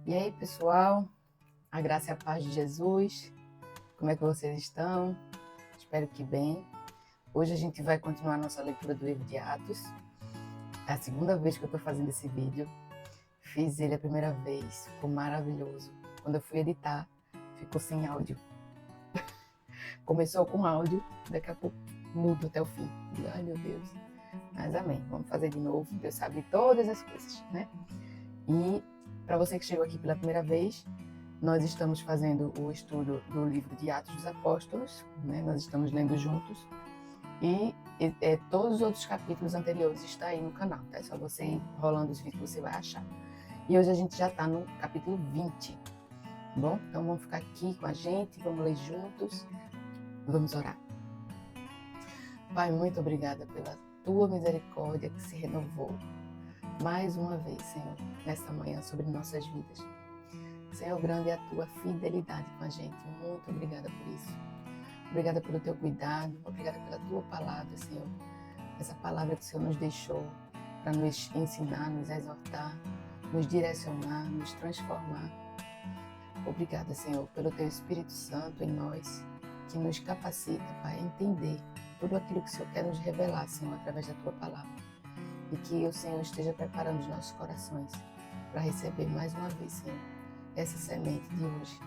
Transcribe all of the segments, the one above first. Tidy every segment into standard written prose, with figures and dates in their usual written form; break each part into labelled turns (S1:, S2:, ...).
S1: E aí, pessoal, a graça e a paz de Jesus, como é que vocês estão? Espero que bem. Hoje a gente vai continuar nossa leitura do livro de Atos. É a segunda vez que eu estou fazendo esse vídeo. Fiz ele a primeira vez, ficou maravilhoso. Quando eu fui editar, ficou sem áudio. Começou com áudio, daqui a pouco mudo até o fim. Ai, meu Deus. Mas amém, vamos fazer de novo. Deus sabe todas as coisas, né? E para você que chegou aqui pela primeira vez, nós estamos fazendo o estudo do livro de Atos dos Apóstolos, né? Nós estamos lendo juntos e todos os outros capítulos anteriores estão aí no canal, tá? É só você ir rolando os vídeos que você vai achar. E hoje a gente já está no capítulo 20, tá bom? Então vamos ficar aqui com a gente, vamos ler juntos, vamos orar. Pai, muito obrigada pela tua misericórdia que se renovou mais uma vez, Senhor, nesta manhã sobre nossas vidas. Senhor, grande é a tua fidelidade com a gente. Muito obrigada por isso. Obrigada pelo teu cuidado, obrigada pela tua palavra, Senhor. Essa palavra que o Senhor nos deixou para nos ensinar, nos exortar, nos direcionar, nos transformar. Obrigada, Senhor, pelo teu Espírito Santo em nós, que nos capacita, Pai, a entender tudo aquilo que o Senhor quer nos revelar, Senhor, através da tua palavra. E que o Senhor esteja preparando os nossos corações para receber mais uma vez, Senhor, essa semente de hoje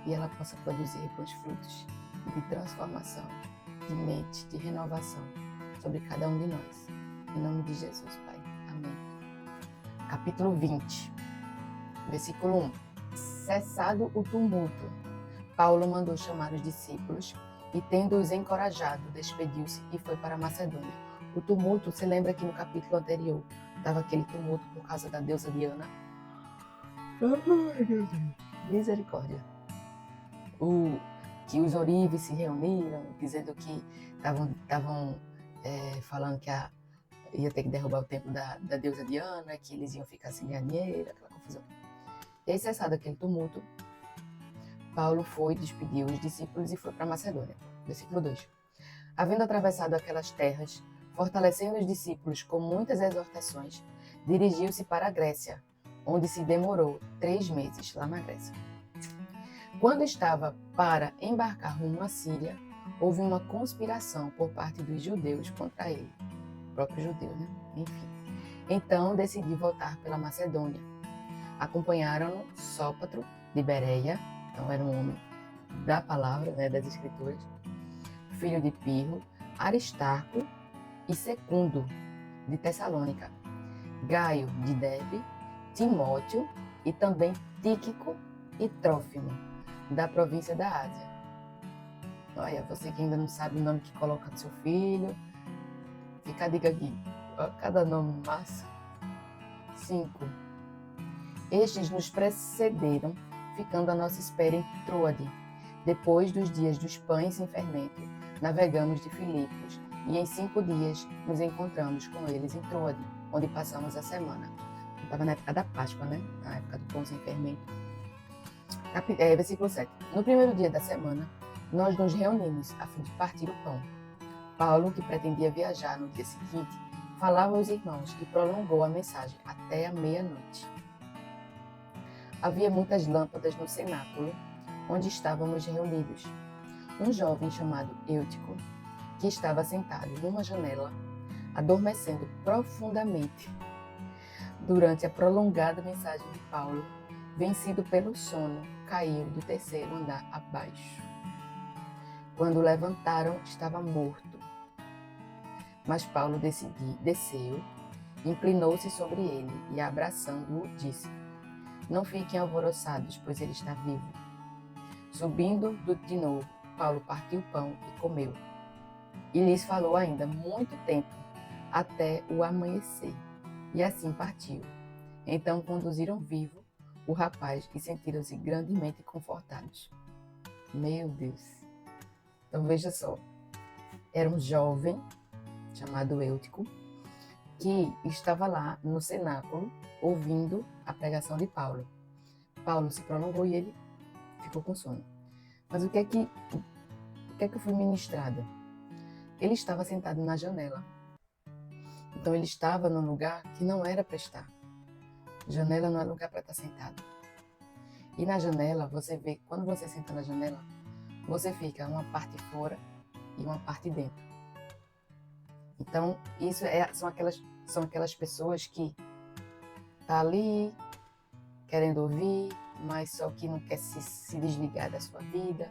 S1: e ela possa produzir bons frutos de transformação, de mente, de renovação sobre cada um de nós. Em nome de Jesus, Pai. Amém. Capítulo 20, versículo 1. Cessado o tumulto, Paulo mandou chamar os discípulos e, tendo-os encorajado, despediu-se e foi para a Macedônia. O tumulto, você lembra que no capítulo anterior estava aquele tumulto por causa da deusa Diana? Misericórdia. Que os ourives se reuniram, dizendo que estavam falando que ia ter que derrubar o templo da deusa Diana, que eles iam ficar sem ganhar dinheiro, aquela confusão. E aí, cessado aquele tumulto, Paulo foi, despediu os discípulos e foi para Macedônia. Versículo 2. Havendo atravessado aquelas terras, fortalecendo os discípulos com muitas exortações, dirigiu-se para a Grécia, onde se demorou 3 meses, lá na Grécia. Quando estava para embarcar rumo à Síria, houve uma conspiração por parte dos judeus contra ele. O próprio judeu, né? Enfim. Então decidiu voltar pela Macedônia. Acompanharam-no Sópatro, de Bereia, então era um homem da palavra, né, das Escrituras, filho de Pirro, Aristarco e Secundo, de Tessalônica, Gaio, de Derbe, Timóteo e também Tíquico e Trófimo, da província da Ásia. Olha, você que ainda não sabe o nome que coloca no seu filho, fica a dica aqui, cada nome massa. 5. Estes nos precederam, ficando à nossa espera em Troade. Depois dos dias dos pães sem fermento, navegamos de Filipos e em 5 dias nos encontramos com eles em Troade, onde passamos a semana. Estava na época da Páscoa, né? Na época do pão sem fermento. Versículo 7. No primeiro dia da semana, nós nos reunimos a fim de partir o pão. Paulo, que pretendia viajar no dia seguinte, falava aos irmãos e prolongou a mensagem até a meia-noite. Havia muitas lâmpadas no cenáculo, onde estávamos reunidos. Um jovem chamado Eutico, que estava sentado numa janela, adormecendo profundamente durante a prolongada mensagem de Paulo, vencido pelo sono, caiu do 3º andar abaixo. Quando o levantaram, estava morto. Mas Paulo desceu, inclinou-se sobre ele e, abraçando-o, disse: Não fiquem alvoroçados, pois ele está vivo. Subindo de novo, Paulo partiu o pão e comeu. E lhes falou ainda muito tempo, até o amanhecer. E assim partiu. Então conduziram vivo o rapaz e sentiram-se grandemente confortados. Meu Deus! Então veja só, era um jovem chamado Eutico que estava lá no cenáculo ouvindo a pregação de Paulo. Paulo se prolongou e ele ficou com sono. Mas o que é que foi ministrado? Ele estava sentado na janela. Então ele estava num lugar que não era para estar. Janela não é lugar para estar sentado. E na janela, você vê, quando você senta na janela, você fica uma parte fora e uma parte dentro. Então, são aquelas pessoas que tá ali querendo ouvir, mas só que não quer se desligar da sua vida,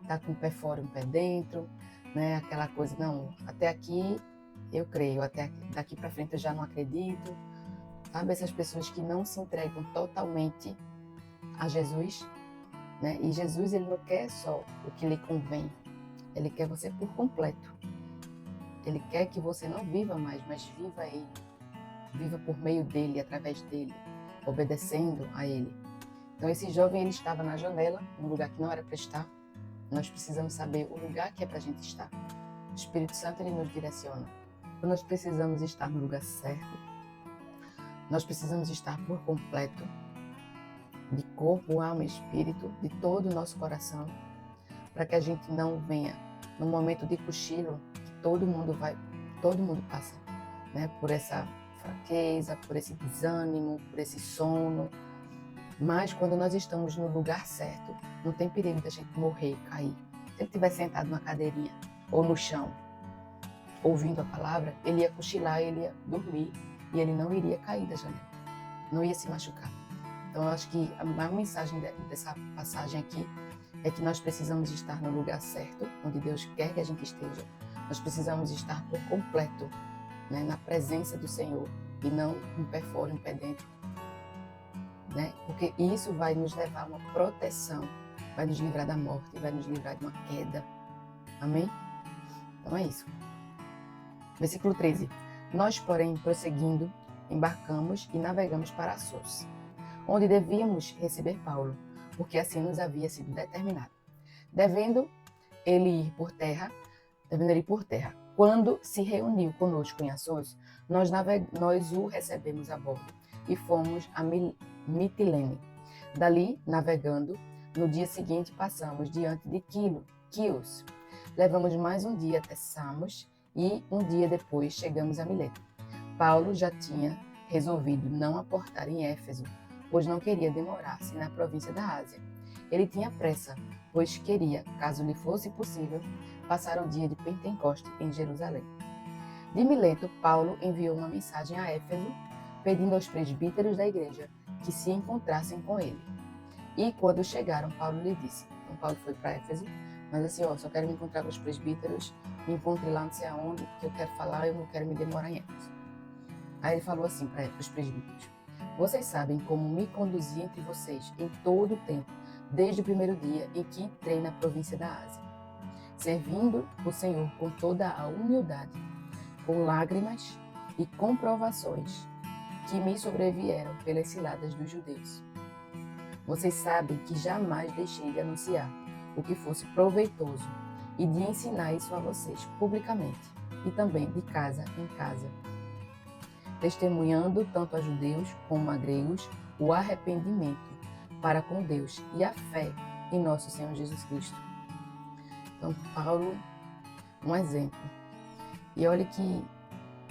S1: tá com o pé fora e um pé dentro, né? Aquela coisa, não, até aqui eu creio, daqui para frente eu já não acredito. Sabe, essas pessoas que não se entregam totalmente a Jesus, né? E Jesus, ele não quer só o que lhe convém, ele quer você por completo. Ele quer que você não viva mais, mas viva ele. Viva por meio dele, através dele, obedecendo a ele. Então esse jovem, ele estava na janela, um lugar que não era para estar. Nós precisamos saber o lugar que é para a gente estar. O Espírito Santo, ele nos direciona. Então, nós precisamos estar no lugar certo. Nós precisamos estar por completo, de corpo, alma e espírito, de todo o nosso coração, para que a gente não venha no momento de cochilo, que todo mundo passa, né, por essa fraqueza, por esse desânimo, por esse sono. Mas quando nós estamos no lugar certo, não tem perigo da gente morrer, cair. Se ele estiver sentado numa cadeirinha ou no chão, ouvindo a palavra, ele ia cochilar, ele ia dormir e ele não iria cair da janela, não ia se machucar. Então eu acho que a maior mensagem dessa passagem aqui é que nós precisamos estar no lugar certo, onde Deus quer que a gente esteja. Nós precisamos estar por completo, né, na presença do Senhor e não um pé fora e um pé dentro. Né? Porque isso vai nos levar a uma proteção, vai nos livrar da morte, vai nos livrar de uma queda. Amém? Então é isso. Versículo 13. Nós, porém, prosseguindo, embarcamos e navegamos para Assos, onde devíamos receber Paulo, porque assim nos havia sido determinado. Devendo ele ir por terra. Quando se reuniu conosco em Assos, nós o recebemos a bordo e fomos a Mitilene. Dali, navegando, no dia seguinte passamos diante de Quios. Levamos mais um dia até Samos e um dia depois chegamos a Mileto. Paulo já tinha resolvido não aportar em Éfeso, pois não queria demorar-se na província da Ásia. Ele tinha pressa, pois queria, caso lhe fosse possível, passar o dia de Pentecoste em Jerusalém. De Mileto, Paulo enviou uma mensagem a Éfeso, pedindo aos presbíteros da igreja que se encontrassem com ele. E quando chegaram, Paulo lhe disse, então Paulo foi para Éfeso, mas assim, só quero me encontrar com os presbíteros, me encontre lá não sei aonde, que eu quero falar, eu não quero me demorar em Éfeso. Aí ele falou assim para os presbíteros, vocês sabem como me conduzi entre vocês em todo o tempo, desde o primeiro dia em que entrei na província da Ásia, servindo o Senhor com toda a humildade, com lágrimas e comprovações que me sobrevieram pelas ciladas dos judeus. Vocês sabem que jamais deixei de anunciar o que fosse proveitoso e de ensinar isso a vocês publicamente e também de casa em casa, testemunhando tanto a judeus como a gregos o arrependimento para com Deus e a fé em nosso Senhor Jesus Cristo. Então, Paulo, um exemplo. E olha que,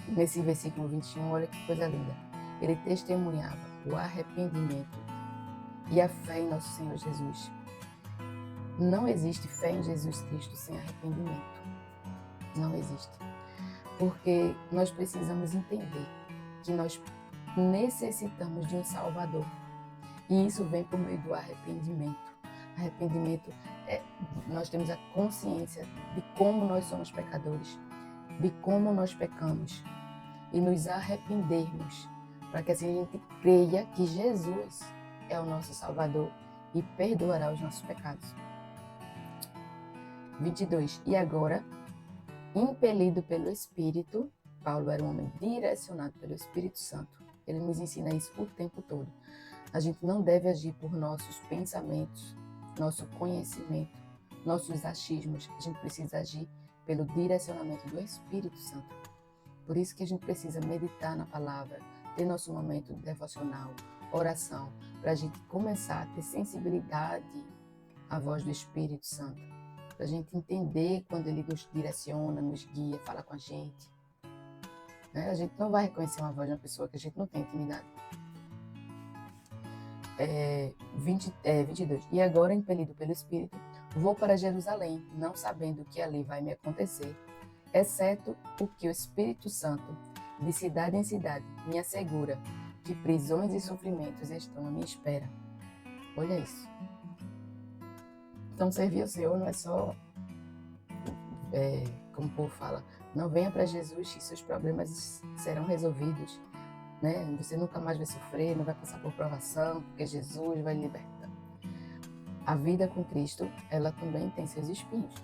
S1: nesse versículo 21, olha que coisa linda. Ele testemunhava o arrependimento e a fé em nosso Senhor Jesus. Não existe fé em Jesus Cristo sem arrependimento. Não existe. Porque nós precisamos entender que nós necessitamos de um Salvador. E isso vem por meio do arrependimento. Arrependimento nós temos a consciência de como nós somos pecadores, de como nós pecamos e nos arrependermos, para que assim a gente creia que Jesus é o nosso Salvador e perdoará os nossos pecados. 22. E agora, impelido pelo Espírito, Paulo era um homem direcionado pelo Espírito Santo. Ele nos ensina isso o tempo todo. A gente não deve agir por nossos pensamentos, nosso conhecimento, nossos achismos. A gente precisa agir pelo direcionamento do Espírito Santo. Por isso que a gente precisa meditar na palavra, ter nosso momento devocional, oração, para a gente começar a ter sensibilidade à voz do Espírito Santo, para a gente entender quando ele nos direciona, nos guia, fala com a gente. A gente não vai reconhecer uma voz de uma pessoa que a gente não tem intimidade. 22. E agora, impelido pelo Espírito, vou para Jerusalém, não sabendo o que ali vai me acontecer, exceto o que o Espírito Santo, de cidade em cidade, me assegura que prisões e sofrimentos estão à minha espera. Olha isso. Então, servir ao Senhor não é só, como o povo fala, não venha para Jesus e seus problemas serão resolvidos. Né? Você nunca mais vai sofrer, não vai passar por provação, porque Jesus vai lhe libertar. A vida com Cristo, ela também tem seus espinhos.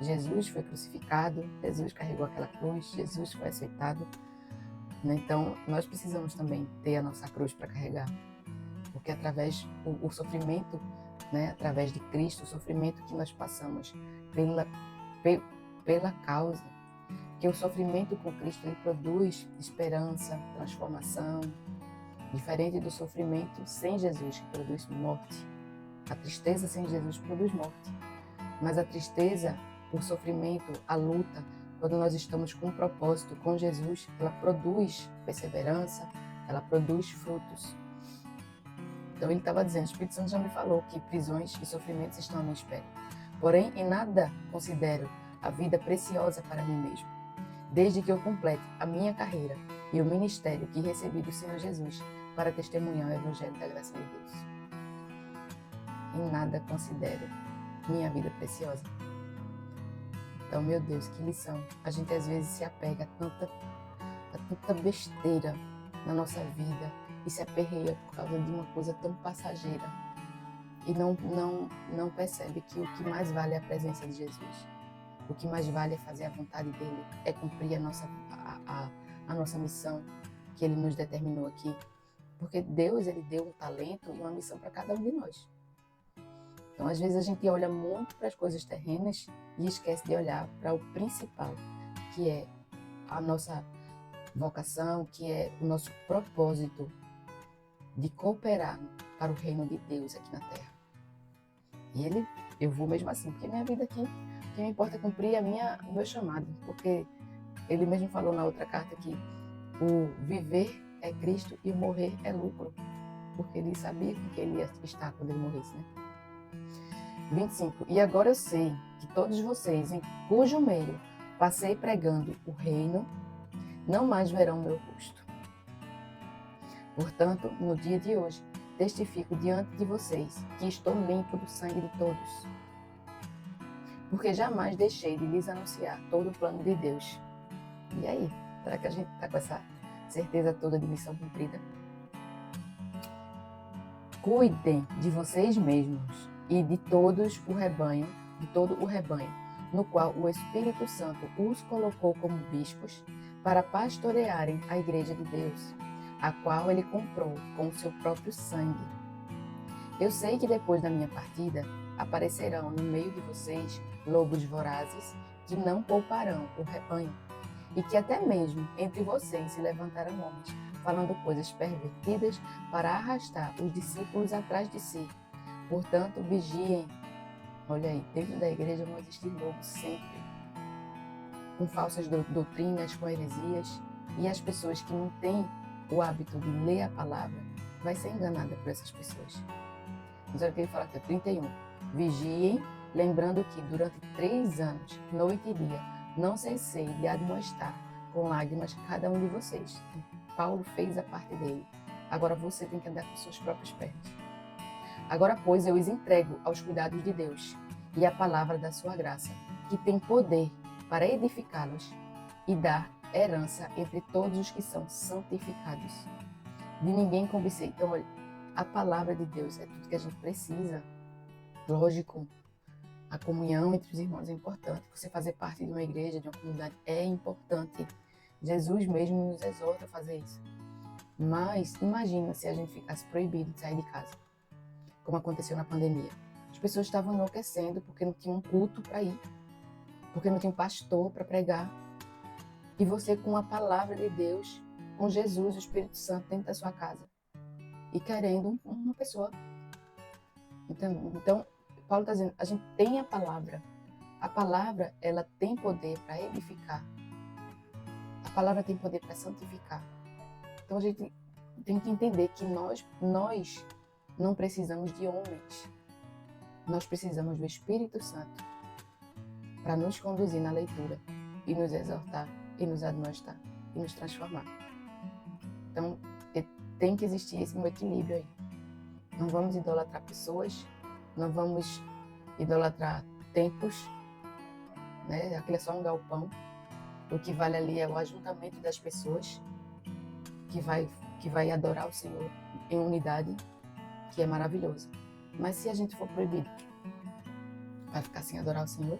S1: Jesus foi crucificado, Jesus carregou aquela cruz, Jesus foi açoitado. Né? Então, nós precisamos também ter a nossa cruz para carregar. Porque através o sofrimento, né? Através de Cristo, o sofrimento que nós passamos pela causa, que o sofrimento com Cristo ele produz esperança, transformação, diferente do sofrimento sem Jesus, que produz morte. A tristeza sem Jesus produz morte. Mas a tristeza, o sofrimento, a luta, quando nós estamos com um propósito com Jesus, ela produz perseverança, ela produz frutos. Então ele estava dizendo, o Espírito Santo já me falou que prisões e sofrimentos estão à minha espera. Porém, em nada considero a vida preciosa para mim mesmo, desde que eu complete a minha carreira e o ministério que recebi do Senhor Jesus para testemunhar o Evangelho da graça de Deus. Em nada considero minha vida preciosa. Então, meu Deus, que lição. A gente às vezes se apega a tanta besteira na nossa vida e se aperreia por causa de uma coisa tão passageira e não percebe que o que mais vale é a presença de Jesus. O que mais vale é fazer a vontade dele, é cumprir a nossa missão que ele nos determinou aqui. Porque Deus, ele deu um talento e uma missão para cada um de nós. Então, às vezes, a gente olha muito para as coisas terrenas e esquece de olhar para o principal, que é a nossa vocação, que é o nosso propósito de cooperar para o reino de Deus aqui na Terra. E eu vou mesmo assim, porque minha vida aqui, o que me importa é cumprir o meu chamado, porque ele mesmo falou na outra carta que o viver é Cristo e o morrer é lucro, porque ele sabia com que ele ia estar quando ele morresse, né? 25. E agora eu sei que todos vocês, em cujo meio passei pregando o reino, não mais verão meu rosto. Portanto, no dia de hoje, testifico diante de vocês que estou limpo do sangue de todos, porque jamais deixei de lhes anunciar todo o plano de Deus. E aí, será que a gente está com essa certeza toda de missão cumprida? Cuidem de vocês mesmos e de todo o rebanho, no qual o Espírito Santo os colocou como bispos para pastorearem a igreja de Deus, a qual ele comprou com o seu próprio sangue. Eu sei que depois da minha partida aparecerão no meio de vocês lobos vorazes que não pouparão o rebanho, e que até mesmo entre vocês se levantarão homens falando coisas pervertidas para arrastar os discípulos atrás de si. Portanto, vigiem. Olha aí, dentro da igreja vão existir lobos sempre, com falsas doutrinas, com heresias, e as pessoas que não têm o hábito de ler a palavra vai ser enganada por essas pessoas. Mas olha o que ele fala aqui, 31. Vigiem, lembrando que durante 3 anos, noite e dia, não cessei de admoestar com lágrimas cada um de vocês. Paulo fez a parte dele. Agora você tem que andar com suas próprias pernas. Agora, pois, eu os entrego aos cuidados de Deus e à palavra da sua graça, que tem poder para edificá-los e dar herança entre todos os que são santificados. De ninguém cobicei. Então, olha, a palavra de Deus é tudo que a gente precisa. Lógico, a comunhão entre os irmãos é importante. Você fazer parte de uma igreja, de uma comunidade é importante. Jesus mesmo nos exorta a fazer isso. Mas imagina se a gente ficasse proibido de sair de casa, como aconteceu na pandemia. As pessoas estavam enlouquecendo porque não tinha um culto para ir, porque não tinha um pastor para pregar. E você com a palavra de Deus, com Jesus, o Espírito Santo dentro da sua casa, e querendo uma pessoa. Então Paulo está dizendo, a gente tem a palavra. A palavra, ela tem poder para edificar. A palavra tem poder para santificar. Então a gente tem que entender que nós não precisamos de homens. Nós precisamos do Espírito Santo para nos conduzir na leitura e nos exortar e nos admoestar e nos transformar. Então, tem que existir esse equilíbrio aí. Não vamos idolatrar pessoas, não vamos idolatrar templos, né? Aquilo é só um galpão. O que vale ali é o ajuntamento das pessoas que vai adorar o Senhor em unidade, que é maravilhoso. Mas se a gente for proibido, vai ficar sem adorar o Senhor?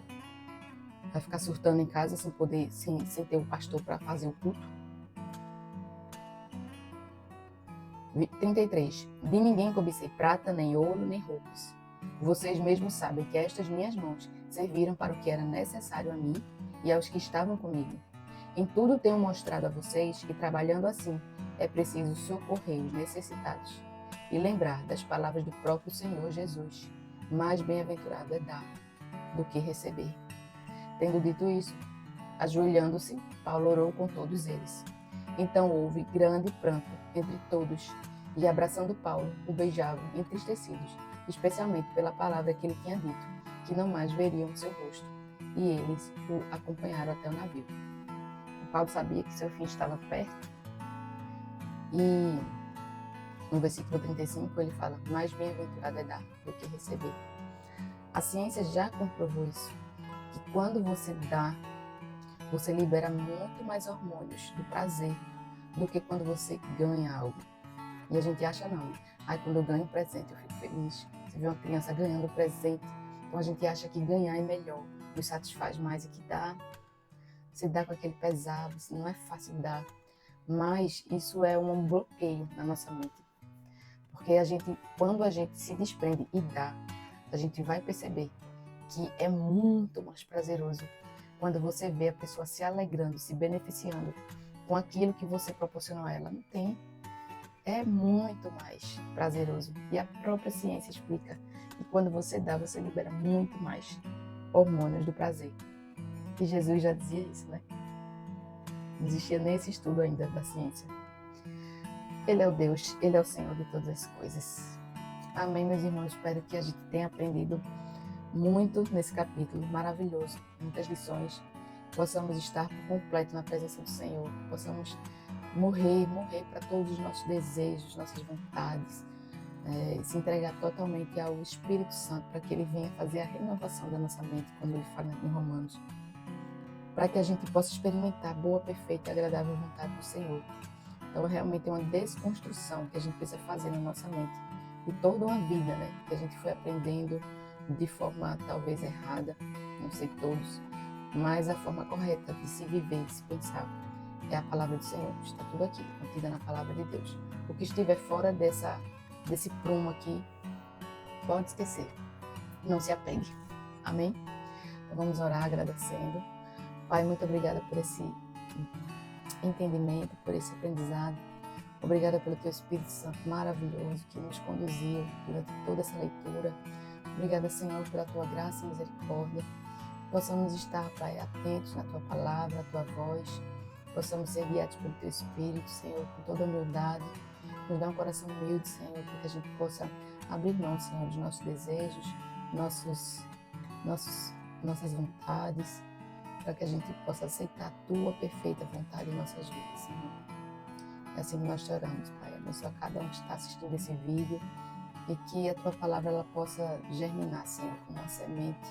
S1: Vai ficar surtando em casa sem ter o pastor para fazer o culto? 33. De ninguém cobicei prata, nem ouro, nem roupas. Vocês mesmos sabem que estas minhas mãos serviram para o que era necessário a mim e aos que estavam comigo. Em tudo tenho mostrado a vocês que, trabalhando assim, é preciso socorrer os necessitados e lembrar das palavras do próprio Senhor Jesus. Mais bem-aventurado é dar do que receber. Tendo dito isso, ajoelhando-se, Paulo orou com todos eles. Então houve grande pranto entre todos, e abraçando Paulo, o beijavam, entristecidos, especialmente pela palavra que ele tinha dito, que não mais veriam seu rosto, e eles o acompanharam até o navio. Paulo sabia que seu fim estava perto, e no versículo 35 ele fala: mais bem-aventurado é dar do que receber. A ciência já comprovou isso, que quando você dá, você libera muito mais hormônios do prazer do que quando você ganha algo. E a gente acha não. Quando eu ganho um presente eu fico feliz. Você vê uma criança ganhando presente, então a gente acha que ganhar é melhor, nos satisfaz mais, e que você dá com aquele pesado, não é fácil dar. Mas isso é um bloqueio na nossa mente. Porque quando a gente se desprende e dá, a gente vai perceber que é muito mais prazeroso quando você vê a pessoa se alegrando, se beneficiando com aquilo que você proporcionou a ela. Não tem. É muito mais prazeroso. E a própria ciência explica que quando você dá, você libera muito mais hormônios do prazer. E Jesus já dizia isso, né? Não existia nem esse estudo ainda da ciência. Ele é o Deus, Ele é o Senhor de todas as coisas. Amém, meus irmãos? Espero que a gente tenha aprendido muito nesse capítulo maravilhoso, muitas lições, possamos estar por completo na presença do Senhor, possamos morrer para todos os nossos desejos, nossas vontades, se entregar totalmente ao Espírito Santo para que Ele venha fazer a renovação da nossa mente, como Ele fala em Romanos, para que a gente possa experimentar a boa, perfeita e agradável vontade do Senhor. Então, realmente é uma desconstrução que a gente precisa fazer na nossa mente, de toda uma vida, né, que a gente foi aprendendo de forma talvez errada, não sei todos, mas a forma correta de se viver, de se pensar, é a palavra do Senhor. Está tudo aqui, contida na palavra de Deus. O que estiver fora desse prumo aqui, pode esquecer. Não se apegue. Amém? Então vamos orar agradecendo. Pai, muito obrigada por esse entendimento, por esse aprendizado. Obrigada pelo Teu Espírito Santo maravilhoso que nos conduziu durante toda essa leitura. Obrigada, Senhor, pela Tua graça e misericórdia. Possamos estar, Pai, atentos na Tua palavra, na Tua voz. Possamos ser guiados pelo Teu Espírito, Senhor, com toda humildade. Nos dá um coração humilde, Senhor, para que a gente possa abrir mão, Senhor, dos nossos desejos, nossas vontades, para que a gente possa aceitar a Tua perfeita vontade em nossas vidas, Senhor. É assim que nós te oramos, Pai. Abençoa cada um que está assistindo esse vídeo e que a Tua palavra ela possa germinar, Senhor, como uma semente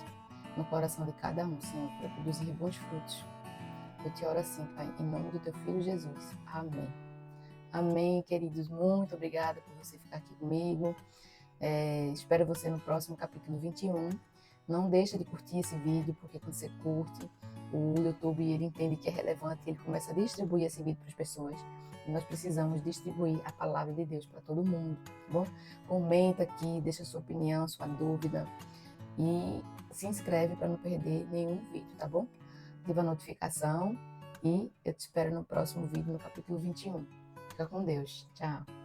S1: no coração de cada um, Senhor, para produzir bons frutos. Eu te oro assim, Pai, em nome do Teu Filho Jesus. Amém. Amém, queridos. Muito obrigada por você ficar aqui comigo. Espero você no próximo capítulo 21. Não deixa de curtir esse vídeo, porque quando você curte, o YouTube ele entende que é relevante, ele começa a distribuir esse vídeo para as pessoas. E nós precisamos distribuir a palavra de Deus para todo mundo, tá bom? Comenta aqui, deixa sua opinião, sua dúvida e se inscreve para não perder nenhum vídeo, tá bom? Ativa a notificação e eu te espero no próximo vídeo, no capítulo 21. Fica com Deus. Tchau.